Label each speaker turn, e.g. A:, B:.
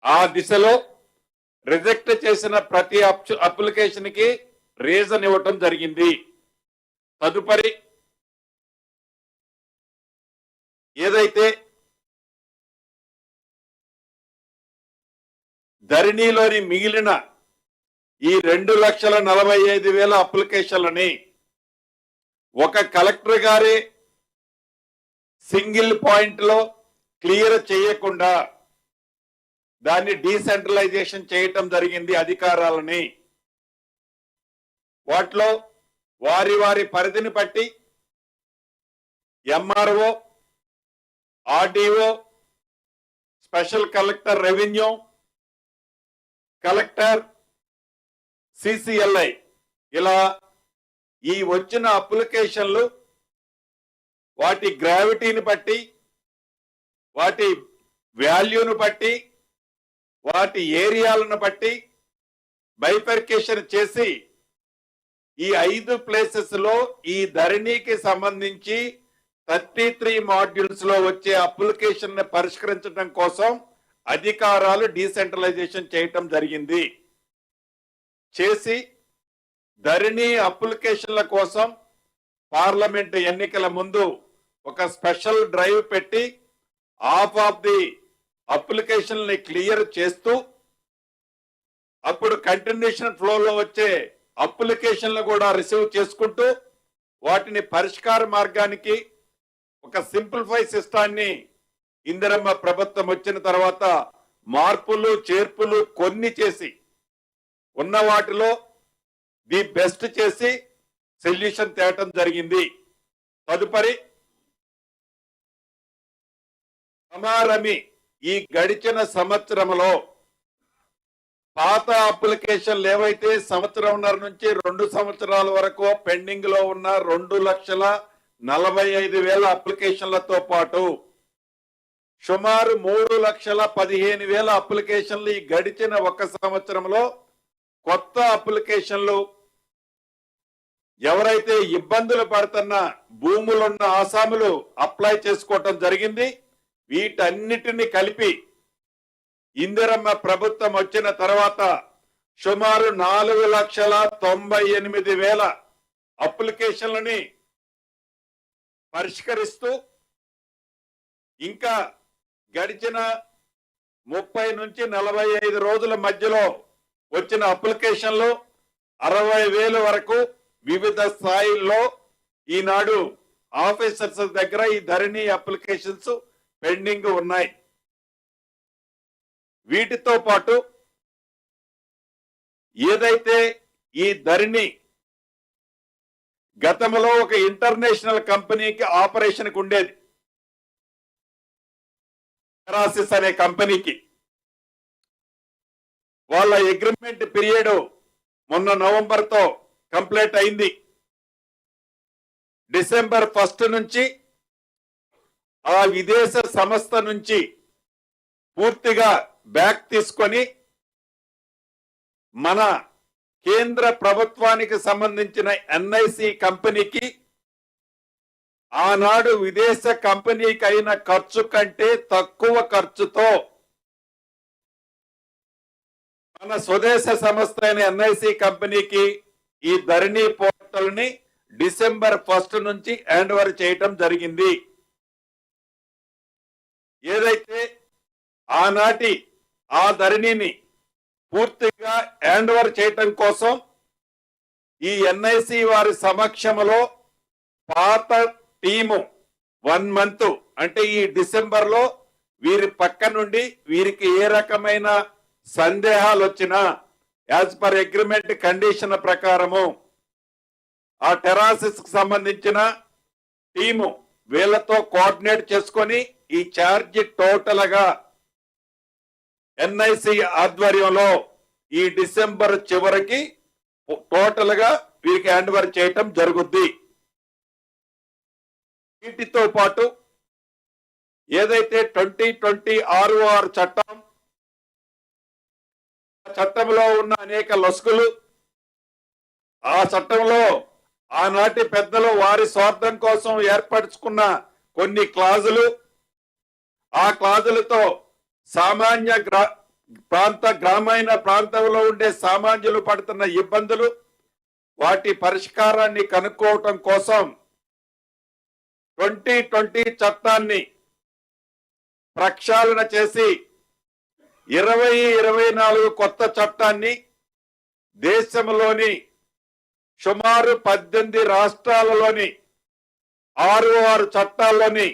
A: ఆ దిశలో రిజెక్ట్ చేసిన ప్రతి అప్లికేషన్ కి రీజన్ ఇవ్వటం జరిగింది. తదుపరి ఏదైతే ధరణిలోని మిగిలిన ఈ 2,45,000 అప్లికేషన్లని ఒక కలెక్టర్ గారే సింగిల్ పాయింట్ లో క్లియర్ చేయకుండా దాన్ని డీసెంట్రలైజేషన్ చేయటం జరిగింది. అధికారాలని వాటిలో వారి వారి పరిధిని బట్టి MRO, RDO, special collector revenue, collector, CCLA ఇలా ఈ వచ్చిన అప్లికేషన్లు వాటి గ్రావిటీని బట్టి, వాటి వాల్యూను బట్టి, వాటి ఏరియాలను బట్టి బైఫర్కేషన్ చేసి ఈ 5 ప్లేసెస్ లో ఈ ధరణికి సంబంధించి 33 మాడ్యూల్స్ లో వచ్చే అప్లికేషన్ ని పరిష్కరించడం కోసం అధికారాలు డీసెంట్రలైజేషన్ చేయటం జరిగింది. చేసి ధరణి అప్లికేషన్ల కోసం పార్లమెంట్ ఎన్నికల ముందు ఒక స్పెషల్ డ్రైవ్ పెట్టి హాఫ్ ఆఫ్ ది అప్లికేషన్ ని క్లియర్ చేస్తూ అప్పుడు కంటిన్యూషన్ ఫ్లోలో వచ్చే అప్లికేషన్లు కూడా రిసీవ్ చేసుకుంటూ వాటిని పరిష్కార మార్గానికి ఒక సింప్లిఫై సిస్టాన్ని ఇందిరమ్మ ప్రభుత్వం వచ్చిన తర్వాత మార్పులు చేర్పులు కొన్ని చేసి ఉన్న వాటిలో ది బెస్ట్ చేసి సొల్యూషన్ తేవటం జరిగింది. తదుపరి సమారమి ఈ గడిచిన సంవత్సరంలో పాత అప్లికేషన్లు ఏవైతే సంవత్సరంన్నర నుంచి 2 సంవత్సరాల వరకు పెండింగ్ లో ఉన్న 2,45,000 అప్లికేషన్లతో పాటు సుమారు 3,15,000 అప్లికేషన్లు ఈ గడిచిన 1 సంవత్సరంలో కొత్త అప్లికేషన్లు ఎవరైతే ఇబ్బందులు పడుతున్న భూములున్న ఆసాములు అప్లై చేసుకోవటం జరిగింది. వీటన్నిటిని కలిపి ఇందిరమ్మ ప్రభుత్వం వచ్చిన తర్వాత సుమారు 4,98,000 అప్లికేషన్లని పరిష్కరిస్తూ ఇంకా గడిచిన 30 నుంచి 45 రోజుల మధ్యలో వచ్చిన అప్లికేషన్లు 60,000 వరకు వివిధ స్థాయిల్లో ఈనాడు ఆఫీసర్స్ దగ్గర ఈ ధరణి అప్లికేషన్స్ పెండింగ్ ఉన్నాయి. వీటితో పాటు ఏదైతే ఈ ధరణి గతంలో ఒక ఇంటర్నేషనల్ కంపెనీకి ఆపరేషన్ కు ఉండేది, టెరాసిస్ అనే కంపెనీకి వాళ్ళ అగ్రిమెంట్ పీరియడ్ మొన్న నవంబర్ తో కంప్లీట్ అయింది. డిసెంబర్ 1 నుంచి ఆ విదేశ సంస్థ నుంచి పూర్తిగా బ్యాక్ తీసుకొని మన కేంద్ర ప్రభుత్వానికి సంబంధించిన ఎన్ఐసి కంపెనీకి ఆనాడు విదేశ కంపెనీకి అయిన ఖర్చు కంటే తక్కువ ఖర్చుతో మన స్వదేశ సంస్థ అయిన ఎన్ఐసి కంపెనీకి ఈ ధరణి పోర్టల్ ని డిసెంబర్ 1 నుంచి హ్యాండ్ ఓవర్ చేయటం జరిగింది. ఏదైతే ఆనాటి ఆ ధరణిని పూర్తిగా హ్యాండ్ ఓవర్ చేయటం కోసం ఈ ఎన్ఐసి వారి సమక్షంలో పాత టీము 1 మంత్ అంటే ఈ డిసెంబర్ లో వీరి పక్క నుండి వీరికి ఏ రకమైన సందేహాలు వచ్చినా యాజ్ పర్ అగ్రిమెంట్ కండిషన్ ప్రకారము ఆ టెరాసిస్ కు సంబంధించిన టీము వీళ్లతో కోఆర్డినేట్ చేసుకొని ఈ ఛార్జ్ టోటల్ గా ఎన్ఐసి ఆధ్వర్యంలో ఈ డిసెంబర్ చివరికి టోటల్ గా వీరికి హ్యాండ్ ఓవర్ చేయటం జరుగుద్ది. వీటితో పాటు ఏదైతే 2020 ROR చట్టంలో ఉన్న అనేక లొసుగులు, ఆ చట్టంలో ఆనాటి పెద్దలు వారి స్వార్థం కోసం ఏర్పరచుకున్న కొన్ని క్లాజులు, ఆ క్లాజులతో సామాన్య గ్రామీణ ప్రాంతంలో ఉండే సామాన్యులు పడుతున్న ఇబ్బందులు, వాటి పరిష్కారాన్ని కనుక్కోవటం కోసం 2020 చట్టాన్ని ప్రక్షాళన చేసి 2024 కొత్త చట్టాన్ని దేశంలోని సుమారు 18 రాష్ట్రాలలోని 6 చట్టాల్లోని